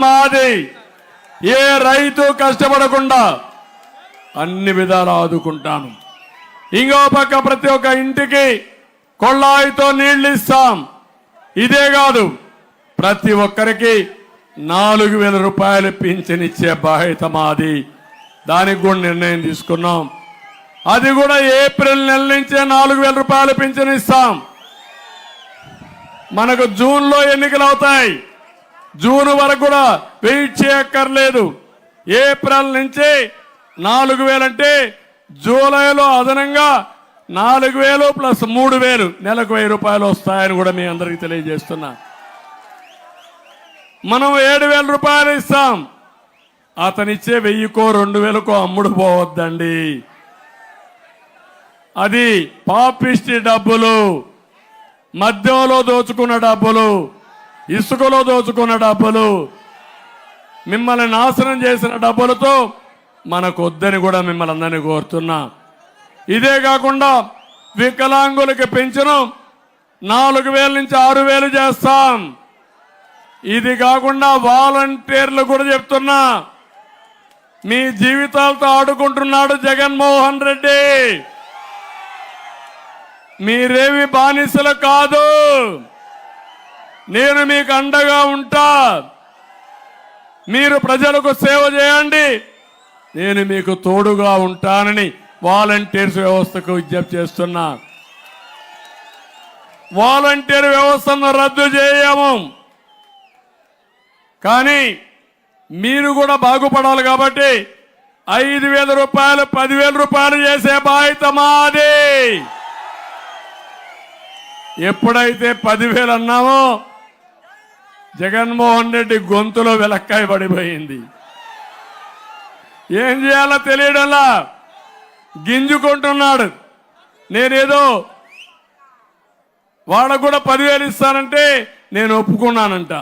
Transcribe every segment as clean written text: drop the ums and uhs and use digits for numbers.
మాది ఏ రైతు కష్టపడకుండా అన్ని విధాలు ఆదుకుంటాను. ఇంకో పక్క ప్రతి ఒక్క ఇంటికి కొళ్ళాయితో నీళ్లు ఇస్తాం. ఇదే కాదు, ప్రతి ఒక్కరికి 4,000 రూపాయలు పింఛన్ ఇచ్చే బాధ్యత మాది. దానికి కూడా నిర్ణయం తీసుకున్నాం. అది కూడా ఏప్రిల్ నెల నుంచే 4,000 రూపాయలు పింఛన్ ఇస్తాం. మనకు జూన్లో ఎన్నికలు అవుతాయి. జూన్ వరకు కూడా వెయిట్ చేయక్కర్లేదు. ఏప్రిల్ నుంచి 4,000 అంటే జూలైలో అదనంగా 4,000 ప్లస్ 3,000 నెలకు 1,000 రూపాయలు వస్తాయని కూడా మీ అందరికీ తెలియజేస్తున్నా. మనం 7,000 రూపాయలు ఇస్తాం. అతనిచ్చే 1,000కో 2,000కో అమ్ముడు పోవద్దండి. అది పాపిష్టి డబ్బులు, మద్యంలో దోచుకున్న డబ్బులు, ఇసుకలో దోచుకున్న డబ్బులు, మిమ్మల్ని నాశనం చేసిన డబ్బులతో మనకు వద్దని కూడా మిమ్మల్ని అందరినీ కోరుతున్నా. ఇదే కాకుండా వికలాంగులకి పెంచను 4,000 నుంచి 6,000 చేస్తాం. ఇది కాకుండా వాలంటీర్లు కూడా చెప్తున్నా, మీ జీవితాలతో ఆడుకుంటున్నాడు జగన్మోహన్ రెడ్డి. మీరేమి బానిసలు కాదు. నేను మీకు అండగా ఉంటా. మీరు ప్రజలకు సేవ చేయండి, నేను మీకు తోడుగా ఉంటానని వాలంటీర్స్ వ్యవస్థకు విజ్ఞప్తి చేస్తున్నా. వాలంటీర్ వ్యవస్థను రద్దు చేయము, కానీ మీరు కూడా బాగుపడాలి కాబట్టి 5,000 రూపాయలు 10,000 రూపాయలు చేసే బాధ్యత మాది. ఎప్పుడైతే 10,000 అన్నామో జగన్మోహన్ రెడ్డి గొంతులో వెలక్కాయ పడిపోయింది. ఏం చేయాలో తెలియడంలా గింజుకుంటున్నాడు. నేనేదో వాళ్ళకు కూడా 10,000 ఇస్తానంటే నేను ఒప్పుకున్నానంట.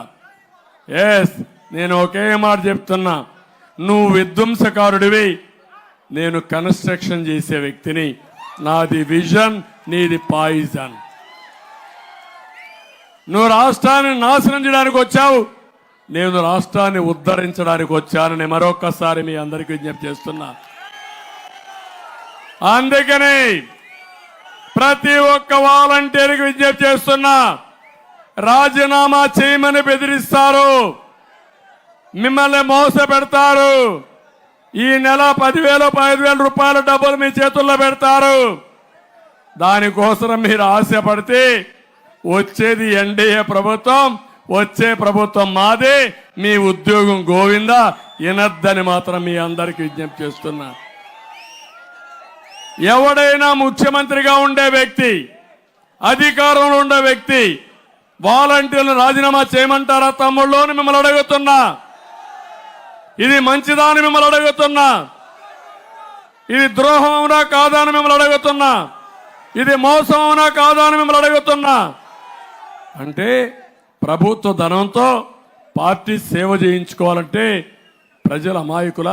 ఎస్, నేను ఒకే మాట చెప్తున్నా, నువ్వు విధ్వంసకారుడివి, నేను కన్స్ట్రక్షన్ చేసే వ్యక్తిని. నాది విజన్, నీది పాయిజన్. నువ్వు రాష్ట్రాన్ని నాశనం చేయడానికి వచ్చావు, నేను రాష్ట్రాన్ని ఉద్ధరించడానికి వచ్చానని మరొక్కసారి మీ అందరికీ విజ్ఞప్తి చేస్తున్నా. అందుకని ప్రతి ఒక్క వాలంటీర్కి విజ్ఞప్తి చేస్తున్నా, రాజీనామా చేయమని బెదిరిస్తారు, మిమ్మల్ని మోస పెడతారు. ఈ నెల 10,000 15,000 రూపాయల డబ్బులు మీ చేతుల్లో పెడతారు. దానికోసం మీరు ఆశపడితే వచ్చేది ఎన్డీఏ ప్రభుత్వం, వచ్చే ప్రభుత్వం మాదే. మీ ఉద్యోగం గోవిందా వినద్దని మాత్రం మీ అందరికీ విజ్ఞప్తి చేస్తున్నా. ఎవడైనా ముఖ్యమంత్రిగా ఉండే వ్యక్తి, అధికారంలో ఉండే వ్యక్తి వాలంటీర్లు రాజీనామా చేయమంటారా తమ్ముళ్ళు అని మిమ్మల్ని అడుగుతున్నా. ఇది మంచిదా అని మిమ్మల్ని అడుగుతున్నా. ఇది ద్రోహం అవునా కాదా అని మిమ్మల్ని అడుగుతున్నా. ఇది మోసం అవునా కాదా అని మిమ్మల్ని అడుగుతున్నా. అంటే ప్రభుత్వ ధనంతో పార్టీ సేవ చేయించుకోవాలంటే ప్రజల అమాయకుల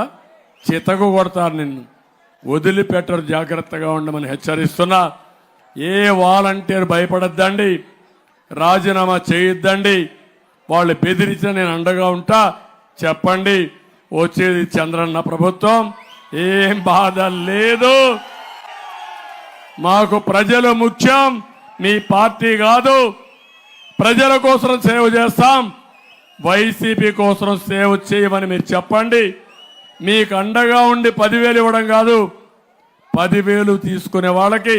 చితకు కొడతారు, నిన్ను వదిలిపెట్టరు. జాగ్రత్తగా ఉండమని హెచ్చరిస్తున్నా. ఏ వాలంటీర్ భయపడద్దండి, రాజీనామా చేయొద్దండి. వాళ్ళు బెదిరించిన నేను అండగా ఉంటా. చెప్పండి, వచ్చేది చంద్రన్న ప్రభుత్వం, ఏం బాధ లేదు. మాకు ప్రజలు ముఖ్యం, మీ పార్టీ కాదు. ప్రజల కోసం సేవ చేస్తాం, వైసీపీ కోసం సేవ చేయమని మీరు చెప్పండి. మీకు అండగా ఉండి 10,000 ఇవ్వడం కాదు, 10,000 తీసుకునే వాళ్ళకి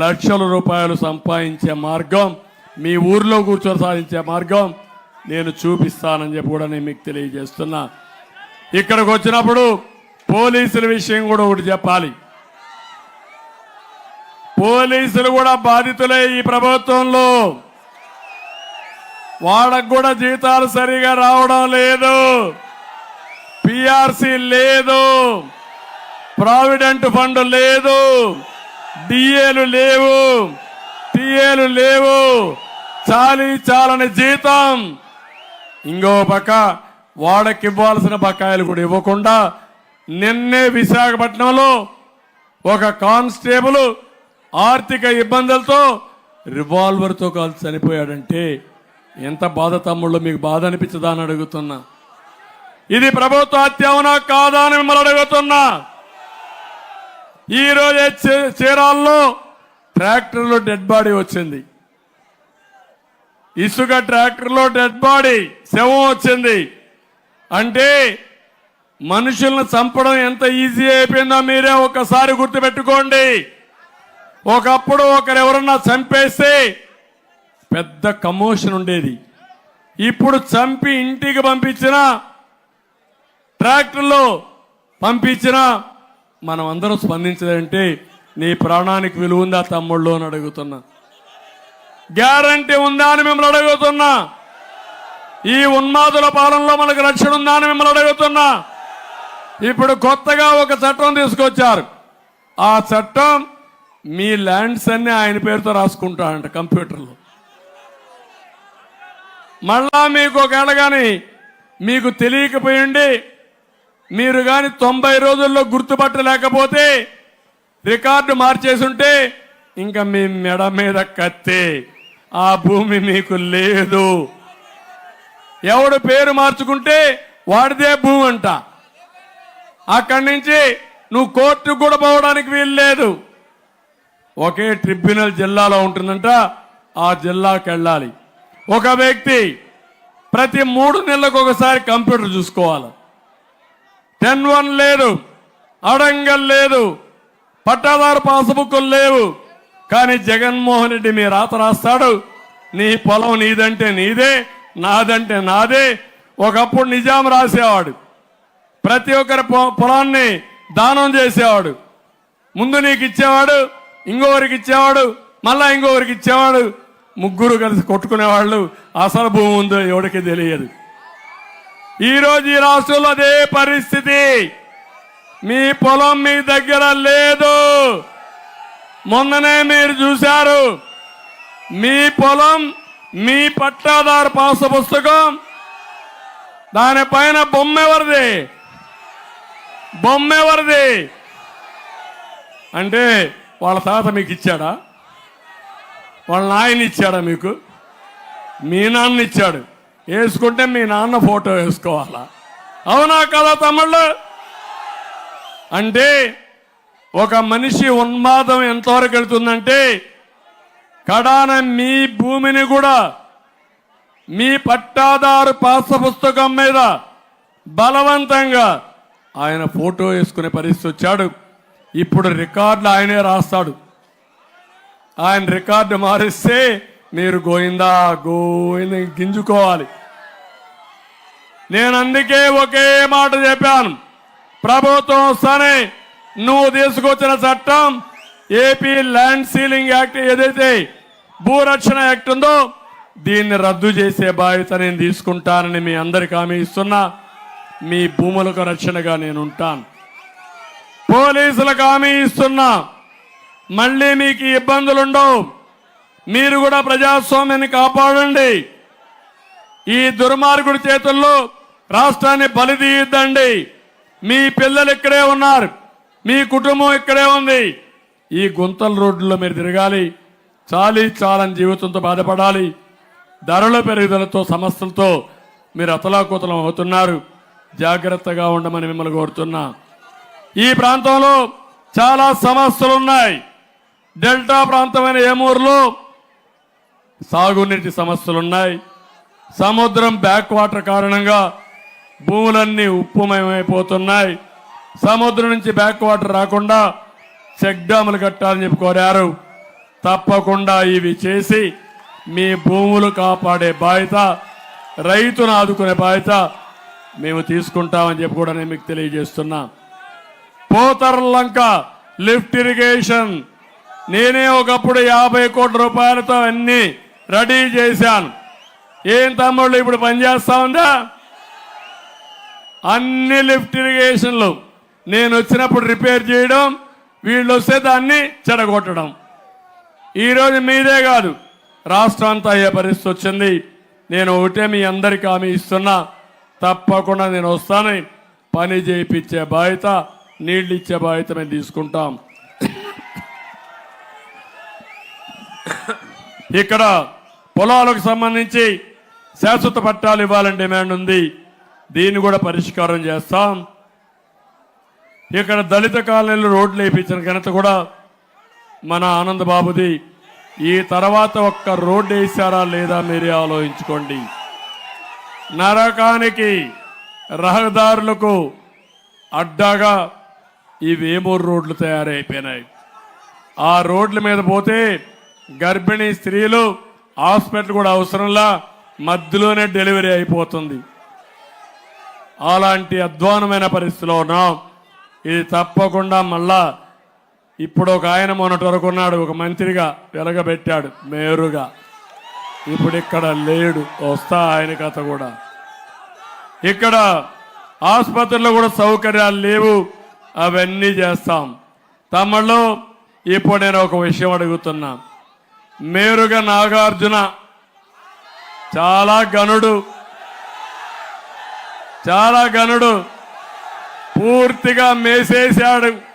లక్షల రూపాయలు సంపాదించే మార్గం, మీ ఊర్లో కూర్చొని సాధించే మార్గం నేను చూపిస్తానని చెప్పి కూడా నేను మీకు తెలియజేస్తున్నా. ఇక్కడికి వచ్చినప్పుడు పోలీసుల విషయం కూడా ఒకటి చెప్పాలి. పోలీసులు కూడా బాధితులే ఈ ప్రభుత్వంలో. వాళ్ళకు కూడా జీతాలు సరిగా రావడం లేదు, పిఆర్సీ లేదు, ప్రావిడెంట్ ఫండ్ లేదు, డిఏలు లేవు, టీఏలు లేవు, చాలని జీతం. ఇంకో పక్క వాళ్ళకి ఇవ్వాల్సిన బకాయిలు కూడా ఇవ్వకుండా నిన్నే విశాఖపట్నంలో ఒక కానిస్టేబుల్ ఆర్థిక ఇబ్బందులతో రివాల్వర్తో కాల్చి చనిపోయాడంటే ఎంత బాధ తమ్ముళ్ళు, మీకు బాధ అనిపించదా అని అడుగుతున్నా. ఇది ప్రభుత్వ హత్య అవునా కాదా అని మిమ్మల్ని అడుగుతున్నా. ఈ రోజే చీరాల్లో ట్రాక్టర్లో డెడ్ బాడీ వచ్చింది. ఇసుక ట్రాక్టర్లో డెడ్ బాడీ శవం వచ్చింది. అంటే మనుషులను చంపడం ఎంత ఈజీ అయిపోయిందో మీరే ఒకసారి గుర్తుపెట్టుకోండి. ఒకప్పుడు ఒకరెవరన్నా చంపేస్తే పెద్ద కమోషన్ ఉండేది. ఇప్పుడు చంపి ఇంటికి పంపించిన ట్రాక్టర్లో పంపించిన మనం అందరం స్పందించదంటే నీ ప్రాణానికి విలువ ఉందా తమ్ముళ్ళు అని అడుగుతున్నా. గ్యారంటీ ఉందా అని మిమ్మల్ని అడుగుతున్నా. ఈ ఉన్మాదుల పాలనలో మనకు రక్షణ ఉందా అని మిమ్మల్ని అడుగుతున్నా. ఇప్పుడు కొత్తగా ఒక చట్టం తీసుకొచ్చారు. ఆ చట్టం మీ ల్యాండ్స్ అన్ని ఆయన పేరుతో రాసుకుంటాడంట కంప్యూటర్లో. మళ్ళా మీకు ఒకవేళ కానీ మీకు తెలియకపోయింది, మీరు కానీ 90 రోజుల్లో గుర్తుపట్టలేకపోతే రికార్డు మార్చేసుంటే ఇంకా మీ మెడ మీద కత్తే, ఆ భూమి మీకు లేదు. ఎవడు పేరు మార్చుకుంటే వాడిదే భూమి అంట. అక్కడి నుంచి నువ్వు కోర్టుకు కూడా పోవడానికి వీలు లేదు. ఒకే ట్రిబ్యునల్ జిల్లాలో ఉంటుందంట, ఆ జిల్లాకి వెళ్ళాలి. ఒక వ్యక్తి ప్రతి 3 నెలలకు ఒకసారి కంప్యూటర్ చూసుకోవాలి. 10-1 లేదు, అడంగల్ లేదు, పట్టాదారు పాసుబుక్కులు లేవు. కానీ జగన్మోహన్ రెడ్డి మీ రాత రాస్తాడు. నీ పొలం నీదంటే నీదే, నాదంటే నాదే. ఒకప్పుడు నిజాం రాసేవాడు. ప్రతి ఒక్కరి పొలాన్ని దానం చేసేవాడు. ముందు నీకు ఇచ్చేవాడు, ఇంకొకరికి ఇచ్చేవాడు, మళ్ళా ఇంకొకరికి ఇచ్చేవాడు. ముగ్గురు కలిసి కొట్టుకునేవాళ్ళు. అసలు భూమి ఉందో ఎవరికి తెలియదు. ఈరోజు ఈ రాష్ట్రంలో అదే పరిస్థితి. మీ పొలం మీ దగ్గర లేదు. మొన్ననే మీరు చూశారు, మీ పొలం మీ పట్టాదారు పాసు పుస్తకం దానిపైన బొమ్మెవరిది? బొమ్మెవరిది అంటే వాళ్ళ తాత మీకు ఇచ్చాడా? వాళ్ళ నాయన ఇచ్చాడా? మీకు మీ నాన్న ఇచ్చాడు. వేసుకుంటే మీ నాన్న ఫోటో వేసుకోవాలా? అవునా కదా తమ్ముళ్ళు? అంటే ఒక మనిషి ఉన్మాదం ఎంతవరకు వెళ్తుందంటే కడాన మీ భూమిని కూడా మీ పట్టాదారు పాస పుస్తకం మీద బలవంతంగా ఆయన ఫోటో వేసుకునే పరిస్థితి వచ్చాడు. ఇప్పుడు రికార్డులు ఆయనే రాస్తాడు. ఆయన రికార్డు మారిస్తే మీరు గోయిందా గోయింద గింజుకోవాలి. నేను అందుకే ఒకే మాట చెప్పాను. ప్రభుత్వం వస్తానే నువ్వు తీసుకొచ్చిన చట్టం ఏపీ ల్యాండ్ సీలింగ్ యాక్ట్ ఏదైతే భూరక్షణ యాక్ట్ ఉందో దీన్ని రద్దు చేసే బాధ్యత నేను తీసుకుంటానని మీ అందరికి హామీ ఇస్తున్నా. మీ భూములకు రక్షణగా నేను ఉంటాను. పోలీసులకు హామీ ఇస్తున్నా. మళ్ళీ మీకు ఇబ్బందులుండవు. మీరు కూడా ప్రజాస్వామ్యాన్ని కాపాడండి. ఈ దుర్మార్గుడి చేతుల్లో రాష్ట్రాన్ని బలిదీయద్దండి. మీ పిల్లలు ఇక్కడే ఉన్నారు, మీ కుటుంబం ఇక్కడే ఉంది. ఈ గుంతల రోడ్లలో మీరు తిరగాలి. చాలని జీవితంతో బాధపడాలి. ధరల పెరుగుదలతో సమస్యలతో మీరు అతలాకుతలం అవుతున్నారు. జాగ్రత్తగా ఉండమని మిమ్మల్ని కోరుతున్నా. ఈ ప్రాంతంలో చాలా సమస్యలు ఉన్నాయి. డెల్టా ప్రాంతమైన ఏమూరులో సాగునీటి సమస్యలున్నాయి. సముద్రం బ్యాక్ వాటర్ కారణంగా భూములన్నీ ఉప్పుమయమైపోతున్నాయి. సముద్రం నుంచి బ్యాక్ వాటర్ రాకుండా చెక్ డ్యాములు కట్టాలని చెప్పి కోరారు. తప్పకుండా ఇవి చేసి మీ భూములు కాపాడే బాధ్యత, రైతును ఆదుకునే బాధ్యత మేము తీసుకుంటామని చెప్పి కూడా నేను మీకు తెలియజేస్తున్నా. పోతర్లంక లిఫ్ట్ ఇరిగేషన్ నేనే ఒకప్పుడు 50 కోట్ల రూపాయలతో అన్ని రెడీ చేశాను. ఏం తమ్ముళ్ళు ఇప్పుడు పనిచేస్తా ఉందా? అన్ని లిఫ్ట్ ఇరిగేషన్లు నేను వచ్చినప్పుడు రిపేర్ చేయడం, వీళ్ళు వస్తే దాన్ని చెడగొట్టడం. ఈరోజు మీదే కాదు రాష్ట్రం అంతా అయ్యే పరిస్థితి వచ్చింది. నేను ఒకటే మీ అందరికీ హామీ ఇస్తున్నా. తప్పకుండా నేను వస్తాను. పని చేయించే బాధ్యత, నీళ్ళు ఇచ్చే బాధ్యత మేము తీసుకుంటాం. ఇక్కడ పొలాలకు సంబంధించి శాశ్వత పట్టాలు ఇవ్వాలని డిమాండ్ ఉంది. దీన్ని కూడా పరిష్కారం చేస్తాం. ఇక్కడ దళిత కాలనీలు రోడ్లు వేయించిన ఘనత కూడా మన ఆనంద్ బాబుది. ఈ తర్వాత ఒక్క రోడ్డు వేసారా లేదా మీరే ఆలోచించుకోండి. నరకానికి రహదారులకు అడ్డాగా ఈ వేమూరు రోడ్లు తయారైపోయినాయి. ఆ రోడ్ల మీద పోతే గర్భిణీ స్త్రీలు హాస్పిటల్ కూడా అవసరంలా మధ్యలోనే డెలివరీ అయిపోతుంది. అలాంటి అధ్వానమైన పరిస్థితిలో ఉన్నాం. ఇది తప్పకుండా మళ్ళా ఇప్పుడు ఒక ఆయన మొన్నటి వరకు ఉన్నాడు, ఒక మంత్రిగా వెలగబెట్టాడు మేరుగా. ఇప్పుడు ఇక్కడ లేడు, వస్తా ఆయన కథ కూడా. ఇక్కడ ఆసుపత్రుల్లో కూడా సౌకర్యాలు లేవు, అవన్నీ చేస్తాం. తమలో ఇప్పుడు నేను ఒక విషయం అడుగుతున్నా. మేరుగా నాగార్జున చాలా గనుడు పూర్తిగా మేసేశాడు.